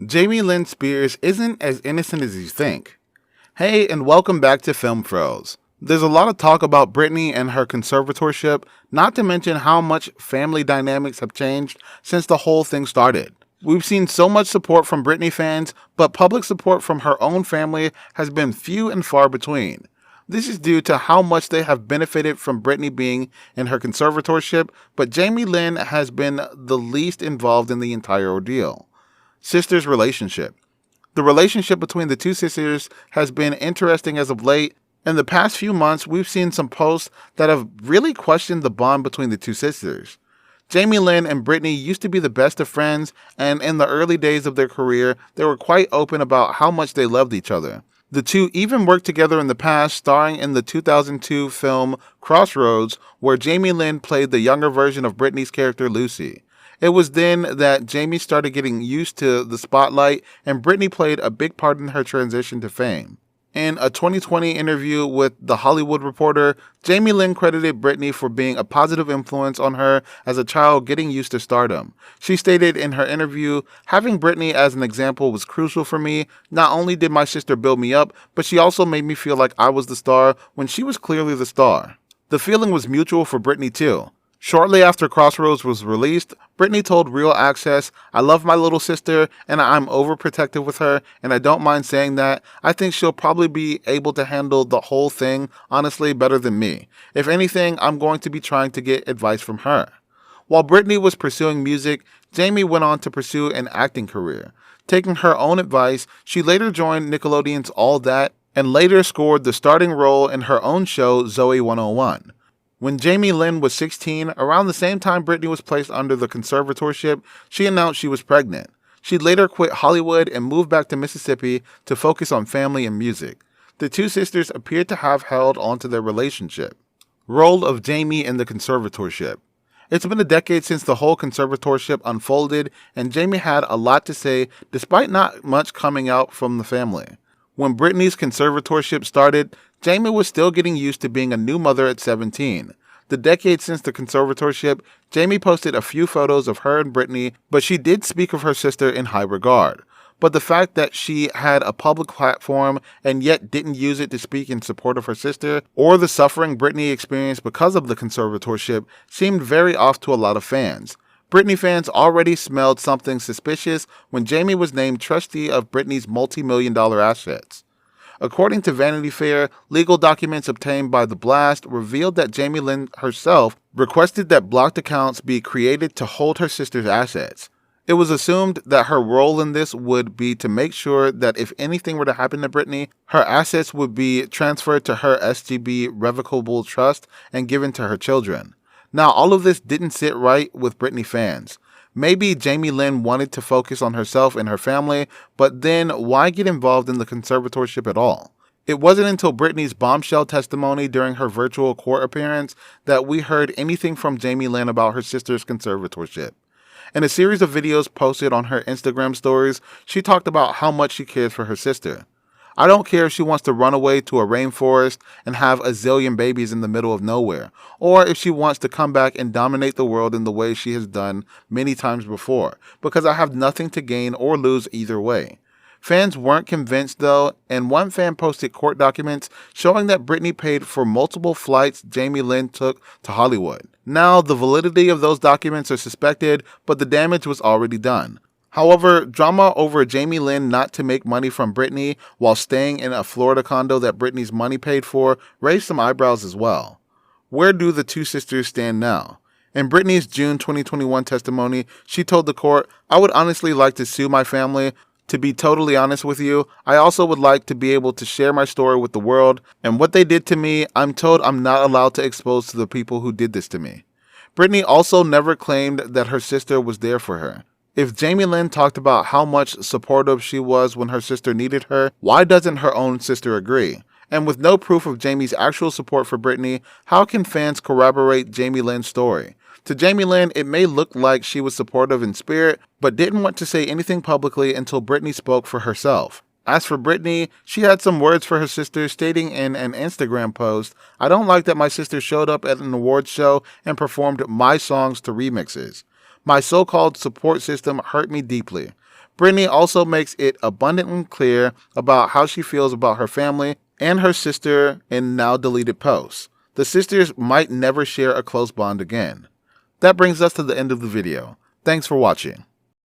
Jamie Lynn Spears isn't as innocent as you think. Hey, and welcome back to Film Froze. There's a lot of talk about Britney and her conservatorship, not to mention how much family dynamics have changed since the whole thing started. We've seen so much support from Britney fans, but public support from her own family has been few and far between. This is due to how much they have benefited from Britney being in her conservatorship, but Jamie Lynn has been the least involved in the entire ordeal. Sisters' relationship. The relationship between the two sisters has been interesting as of late. In the past few months, we've seen some posts that have really questioned the bond between the two sisters. Jamie Lynn and Britney used to be the best of friends, and in the early days of their career, they were quite open about how much they loved each other. The two even worked together in the past, starring in the 2002 film Crossroads, where Jamie Lynn played the younger version of Britney's character Lucy. It was then that Jamie started getting used to the spotlight, and Britney played a big part in her transition to fame. In a 2020 interview with The Hollywood Reporter, Jamie Lynn credited Britney for being a positive influence on her as a child getting used to stardom. She stated in her interview, "Having Britney as an example was crucial for me. Not only did my sister build me up, but she also made me feel like I was the star when she was clearly the star." The feeling was mutual for Britney too. Shortly after Crossroads was released, Britney told Real Access, "I love my little sister and I'm overprotective with her, and I don't mind saying that. I think she'll probably be able to handle the whole thing, honestly, better than me. If anything, I'm going to be trying to get advice from her." While Britney was pursuing music, Jamie went on to pursue an acting career. Taking her own advice, she later joined Nickelodeon's All That and later scored the starting role in her own show, Zoe 101. When Jamie Lynn was 16, around the same time Britney was placed under the conservatorship, she announced she was pregnant. She later quit Hollywood and moved back to Mississippi to focus on family and music. The two sisters appeared to have held onto their relationship. Role of Jamie in the conservatorship. It's been a decade since the whole conservatorship unfolded, and Jamie had a lot to say despite not much coming out from the family. When Britney's conservatorship started, Jamie was still getting used to being a new mother at 17. The decade since the conservatorship, Jamie posted a few photos of her and Britney, but she did speak of her sister in high regard. But the fact that she had a public platform and yet didn't use it to speak in support of her sister, or the suffering Britney experienced because of the conservatorship, seemed very off to a lot of fans. Britney fans already smelled something suspicious when Jamie was named trustee of Britney's multi-million-dollar assets. According to Vanity Fair, legal documents obtained by The Blast revealed that Jamie Lynn herself requested that blocked accounts be created to hold her sister's assets. It was assumed that her role in this would be to make sure that if anything were to happen to Britney, her assets would be transferred to her SGB revocable trust and given to her children. Now, all of this didn't sit right with Britney fans. Maybe Jamie Lynn wanted to focus on herself and her family, but then why get involved in the conservatorship at all? It wasn't until Britney's bombshell testimony during her virtual court appearance that we heard anything from Jamie Lynn about her sister's conservatorship. In a series of videos posted on her Instagram stories, she talked about how much she cares for her sister. "I don't care if she wants to run away to a rainforest and have a zillion babies in the middle of nowhere, or if she wants to come back and dominate the world in the way she has done many times before, because I have nothing to gain or lose either way." Fans weren't convinced though, and one fan posted court documents showing that Britney paid for multiple flights Jamie Lynn took to Hollywood. Now, the validity of those documents are suspected, but the damage was already done. However, drama over Jamie Lynn not to make money from Britney while staying in a Florida condo that Britney's money paid for raised some eyebrows as well. Where do the two sisters stand now? In Britney's June 2021 testimony, she told the court, "I would honestly like to sue my family. To be totally honest with you, I also would like to be able to share my story with the world, and what they did to me, I'm told I'm not allowed to expose to the people who did this to me." Britney also never claimed that her sister was there for her. If Jamie Lynn talked about how much supportive she was when her sister needed her, why doesn't her own sister agree? And with no proof of Jamie's actual support for Britney, how can fans corroborate Jamie Lynn's story? To Jamie Lynn, it may look like she was supportive in spirit, but didn't want to say anything publicly until Britney spoke for herself. As for Britney, she had some words for her sister, stating in an Instagram post, "I don't like that my sister showed up at an awards show and performed my songs to remixes. My so-called support system hurt me deeply. Britney also makes it abundantly clear about how she feels about her family and her sister in now deleted posts. The sisters might never share a close bond again. That brings us to the end of the video. Thanks for watching.